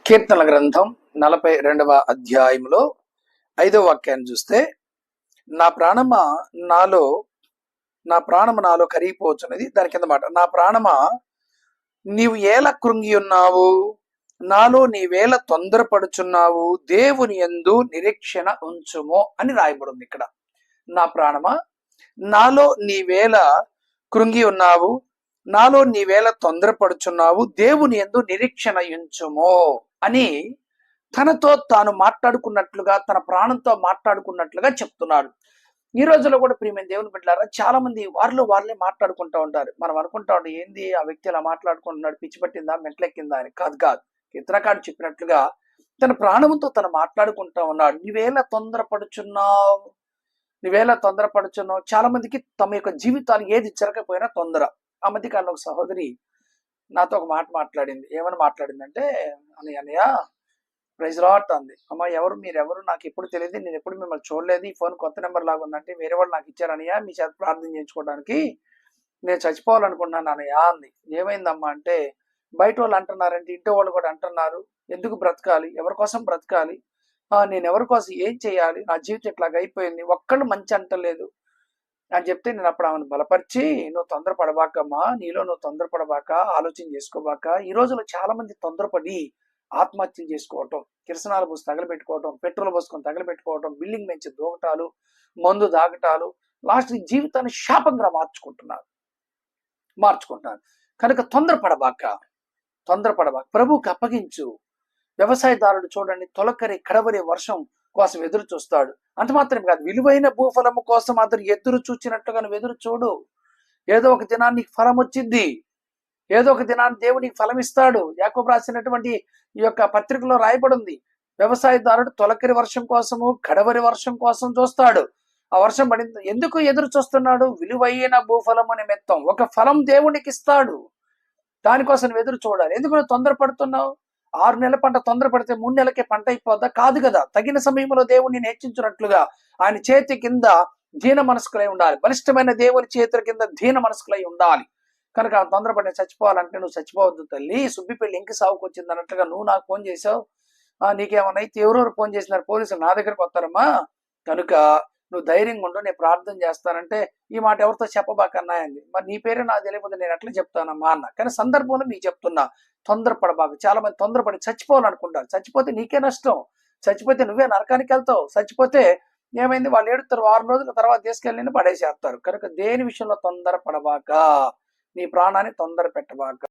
కీర్తనల గ్రంథం 42వ అధ్యాయంలో 5వ వాక్యాన్ని చూస్తే, నా ప్రాణమా నాలో నా ప్రాణము నాలో కరిగిపోతున్నది. దాని కింద మాట, నా ప్రాణమా నీవు ఏల కృంగి ఉన్నావు, నాలో నీవేళ తొందరపడుచున్నావు, దేవుని యందు నిరీక్షణ ఉంచుము అని రాయబడింది. ఇక్కడ నా ప్రాణమా నాలో నీవేళ కృంగి ఉన్నావు, నాలో నీవేళ తొందరపడుచున్నావు, దేవుని యందు నిరీక్షణ ఉంచుము అని తనతో తాను మాట్లాడుకున్నట్లుగా, తన ప్రాణంతో మాట్లాడుకున్నట్లుగా చెప్తున్నాడు. ఈ రోజుల్లో కూడా ప్రియమైన దేవుని బిడ్డలారా, చాలా మంది వారిలో వాళ్ళే మాట్లాడుకుంటూ ఉంటారు. మనం అనుకుంటా ఉంటాం, ఏంది ఆ వ్యక్తి అలా మాట్లాడుకుంటున్నాడు, పిచ్చి పట్టిందా, మెట్లెక్కిందా అని. కాదు కాదు, కీర్తనకారుడు చెప్పినట్లుగా తన ప్రాణంతో తను మాట్లాడుకుంటా ఉన్నాడు. నీవేళ తొందరపడుచున్నావు, నువ్వేలా తొందరపడుచున్నావు. చాలా మందికి తమ యొక్క జీవితాలు ఏది జరగకపోయినా తొందర. ఆ మధ్య కాలంలో ఒక సహోదరి నాతో ఒక మాట మాట్లాడింది. ఏమని మాట్లాడిందంటే, అన్నయ్య ప్రైజ్ లాట్ అంది. అమ్మ ఎవరు మీరెవరు, నాకు ఎప్పుడు తెలియదు, నేను ఎప్పుడు మిమ్మల్ని చూడలేదు, ఈ ఫోన్ కొత్త నెంబర్ లాగా ఉందంటే వేరే వాళ్ళు నాకు ఇచ్చారనయ్య, మీ చేత ప్రార్థన చేయించుకోవడానికి నేను చచ్చిపోవాలనుకుంటున్నాను అన్నయ్య అంది. ఏమైందమ్మా అంటే, బయట వాళ్ళు అంటున్నారంటే, ఇంటి వాళ్ళు కూడా అంటున్నారు, ఎందుకు బ్రతకాలి, ఎవరి కోసం బ్రతకాలి, నేను ఎవరి కోసం ఏం చేయాలి, నా జీవితం ఇట్లాగ అయిపోయింది, ఒక్కళ్ళు మంచి అంటలేదు అని చెప్తే, నేను అప్పుడు ఆమెను బలపరిచి, నువ్వు తొందరపడబాకమ్మా, నీలో నువ్వు తొందరపడబాక, ఆలోచన చేసుకోబాక. ఈ రోజులో చాలా మంది తొందరపడి ఆత్మహత్యలు చేసుకోవటం, కిరసనాలు పోసి తగలబెట్టుకోవటం, పెట్రోల్ పోసుకొని తగలబెట్టుకోవటం, బిల్డింగ్ నుంచి దూకటాలు, మందు దాగటాలు, లాస్ట్ జీవితాన్ని శాపంగా మార్చుకుంటున్నారు. కనుక తొందరపడబాక, ప్రభువుకి అప్పగించు. వ్యవసాయదారుడు చూడండి, తొలకరి కడవరి వర్షం కోసం ఎదురు చూస్తాడు. అంత మాత్రం కాదు, విలువైన భూఫలము కోసం అతను ఎదురు చూచినట్టుగా నువ్వు ఎదురు చూడు. ఏదో ఒక దినాన్ని ఫలం వచ్చింది, ఏదో ఒక దినాన్ని దేవునికి ఫలం ఇస్తాడు. యాకోబు రాసినటువంటి ఈ యొక్క పత్రికలో రాయబడింది, వ్యవసాయదారుడు తొలకరి వర్షం కోసము, కడవరి వర్షం కోసం చూస్తాడు. ఆ వర్షం పడింది, ఎందుకు ఎదురు చూస్తున్నాడు? విలువైన భూఫలము నిమిత్తం ఒక ఫలం దేవునికి ఇస్తాడు, దానికోసం నువ్వు ఎదురు చూడాలి. ఎందుకు నువ్వు తొందరపడుతున్నావు? 6 నెలల పంట తొందరపడితే 3 నెలలకే పంట అయిపోద్దా? కాదు కదా. తగిన సమయంలో దేవుడిని హెచ్చించినట్లుగా ఆయన చేతి కింద దీన మనస్కులై ఉండాలి. బలిష్టమైన దేవుని చేతుల కింద దీన మనస్కులై ఉండాలి. కనుక తొందరపడి చచ్చిపోవాలంటే నువ్వు చచ్చిపోవద్దు తల్లి. సుబ్బి పెళ్లి ఇంక సాగుకు వచ్చింది అన్నట్టుగా నువ్వు నాకు ఫోన్ చేసావు, నీకేమన్నా అయితే ఎవరెవరు ఫోన్ చేసినారు, పోలీసులు నా దగ్గరకు వస్తారమ్మా, కనుక నువ్వు ధైర్యంగా ఉండు, నేను ప్రార్థన చేస్తానంటే, ఈ మాట ఎవరితో చెప్పబాకన్నా అంది. మరి నీ పేరే నాకు తెలియకపోతే నేను ఎట్లా చెప్తానమ్మా అన్న. కానీ సందర్భంలో మీకు చెప్తున్నా, తొందరపడబాకు. చాలా మంది తొందరపడి చచ్చిపోవాలనుకుంటారు. చచ్చిపోతే నీకే నష్టం, చచ్చిపోతే నువ్వే నరకానికి వెళ్తావు. చచ్చిపోతే ఏమైంది, వాళ్ళు ఏడుతారు, 6 రోజుల తర్వాత తీసుకెళ్ళి పడేసేస్తారు. కనుక దేని విషయంలో తొందరపడబాక, నీ ప్రాణాన్ని తొందర పెట్టబాక.